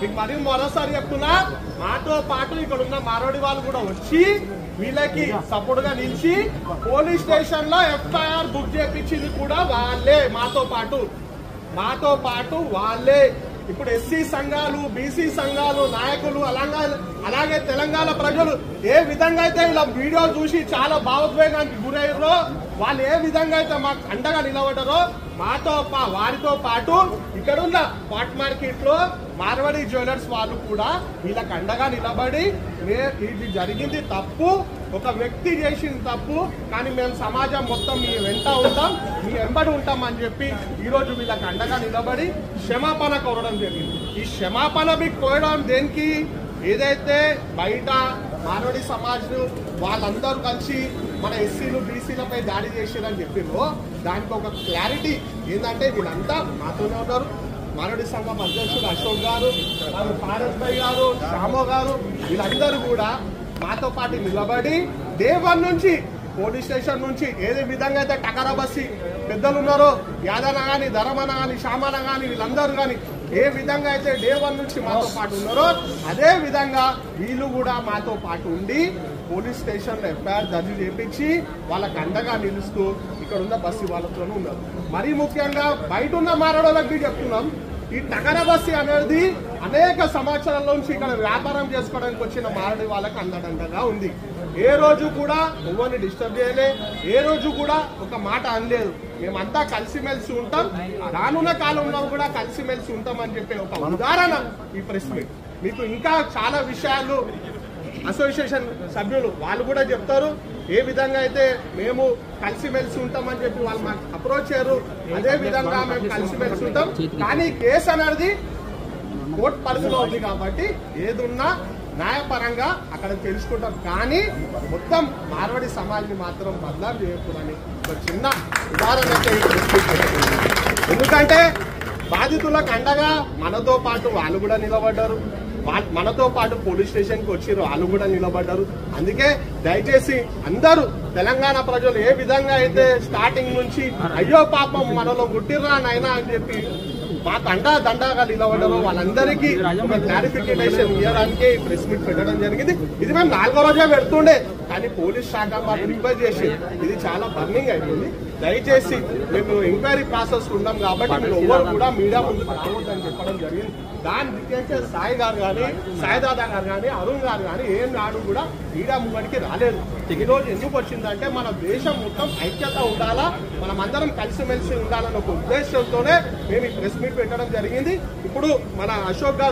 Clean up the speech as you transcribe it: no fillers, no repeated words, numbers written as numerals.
మీకు మరి మరోసారి చెప్తున్నా, మాతో పాటు ఇక్కడ ఉన్న మారోడి వాళ్ళు కూడా వచ్చి వీళ్ళకి సపోర్ట్ గా నిలిచి పోలీస్ స్టేషన్ లో ఎఫ్ఐఆర్ బుక్ చేయించింది కూడా వాళ్ళే. మాతో పాటు వాళ్ళే. ఇప్పుడు ఎస్సీ సంఘాలు, బీసీ సంఘాలు నాయకులు, అలాగే తెలంగాణ ప్రజలు ఏ విధంగా అయితే ఇలా వీడియో చూసి చాలా భావోద్వేగానికి గురయ్యారో, వాళ్ళు ఏ విధంగా అయితే మాకు అండగా నిలబడ్డారో, వారితో పాటు ఇక్కడున్న పాట్ మార్కెట్ లో మార్వాడి జ్యువెలర్స్ వాళ్ళు కూడా వీళ్ళకి అండగా నిలబడి, ఇది జరిగింది తప్పు, ఒక వ్యక్తి చేసిన తప్పు, కానీ మేము సమాజం మొత్తం మీ వెంట ఉంటాం, మీ వెంబడి ఉంటాం అని చెప్పి ఈరోజు వీళ్ళకి అండగా నిలబడి క్షమాపణ కోరడం జరిగింది. ఈ క్షమాపణ మీకు కోరడం దేనికి? ఏదైతే బయట మార్వాడి సమాజ్ వాళ్ళందరూ కలిసి మన ఎస్సీలు బీసీలపై దాడి చేసారని చెప్పిరో దానికి ఒక క్లారిటీ ఏంటంటే, వీళ్ళంతా మాతోనే ఉన్నారు. మార్వాడి సంఘం అధ్యక్షుడు అశోక్ గారు, పారస్ భాయ్ గారు, శ్యామో గారు, వీళ్ళందరూ కూడా మాతో పాటు నిలబడి డే 1 నుంచి పోలీస్ స్టేషన్ నుంచి ఏదే విధంగా అయితే టకరా బస్సి పెద్దలు ఉన్నారో, యాదన గాని, ధరమన గాని, శ్యామన గాని, వీళ్ళందరూ కానీ ఏ విధంగా అయితే డే 1 నుంచి మాతో పాటు ఉన్నారో, అదే విధంగా వీళ్ళు కూడా మాతో పాటు ఉండి పోలీస్ స్టేషన్ లో ఎఫ్ఐఆర్ దర్జీ చేయించి వాళ్ళకి అండగా నిలుస్తూ ఇక్కడ ఉన్న బస్సు వాళ్ళతోనూ ఉన్నారు. మరీ ముఖ్యంగా బయట ఉన్న మారడోళ్ళకి చెప్తున్నాం, ఈ టకరా బస్సు అనేది అనేక సంవత్సరాల నుంచి ఇక్కడ వ్యాపారం చేసుకోవడానికి వచ్చిన మారడి వాళ్ళకి అండదండగా ఉంది. ఏ రోజు కూడా ఎవరిని డిస్టర్బ్ చేయలే, ఏ రోజు కూడా ఒక మాట అనలేదు. మేమంతా కలిసిమెలిసి ఉంటాం, రానున్న కాలంలో కూడా కలిసిమెలిసి ఉంటాం అని చెప్పే ఒక ఉదాహరణ ఈ ప్రెస్ మీట్. మీకు ఇంకా చాలా విషయాలు అసోసియేషన్ సభ్యులు వాళ్ళు కూడా చెప్తారు, ఏ విధంగా అయితే మేము కలిసిమెలిసి ఉంటామని చెప్పి వాళ్ళు మాకు అప్రోచ్ అయ్యారు, అదే విధంగా మేము కలిసిమెలిసి ఉంటాం. కానీ కేసు అనేది కోర్టు పరిధిలో ఉంది కాబట్టి ఏదున్నా న్యాయపరంగా అక్కడ తెలుసుకుంటాం. కానీ మొత్తం మార్వాడి సమాజ్ని మాత్రం బదలాం చేయకూడదని ఒక చిన్న ఉదాహరణ. ఎందుకంటే బాధితులకు అండగా మనతో పాటు వాళ్ళు కూడా నిలబడ్డారు, మనతో పాటు పోలీస్ స్టేషన్కి వచ్చిర్రు, వాళ్ళు కూడా నిలబడ్డారు. అందుకే దయచేసి అందరూ తెలంగాణ ప్రజలు ఏ విధంగా అయితే స్టార్టింగ్ నుంచి అయ్యో పాపం మనలో గుట్టిర్రా నాయనా అని చెప్పి మాకు దండగా నిలబడ్డారు, వాళ్ళందరికీ ఒక క్లారిఫికేషన్ ఇవ్వడానికే ఈ ప్రెస్ మీట్ పెట్టడం జరిగింది. ఇది మేము 4వ రోజే పెడుతుండే, కానీ పోలీస్ శాఖ మాకు రిక్వెస్ట్ చేసి ఇది చాలా బర్నింగ్ అయిపోయింది, దయచేసి మేము ఎంక్వైరీ ప్రాసెస్ ఉన్నాం కాబట్టి మీరు ఎవరు కూడా మీడియా ముందుకు రావద్దని చెప్పడం జరిగింది. దాని దిక్కే సాయి గారు కానీ, సాయిదాదా గారు కానీ, అరుణ్ గారు కానీ ఏం నాడు కూడా మీడియా ముంగడికి రాలేదు. ఈరోజు ఎందుకు వచ్చిందంటే మన దేశం మొత్తం ఐక్యత ఉండాలా, మనం అందరం కలిసిమెలిసి ఉండాలన్న ఒక ఉద్దేశంతోనే మేము ఈ ప్రెస్ మీట్ పెట్టడం జరిగింది. ఇప్పుడు మన అశోక్ గారు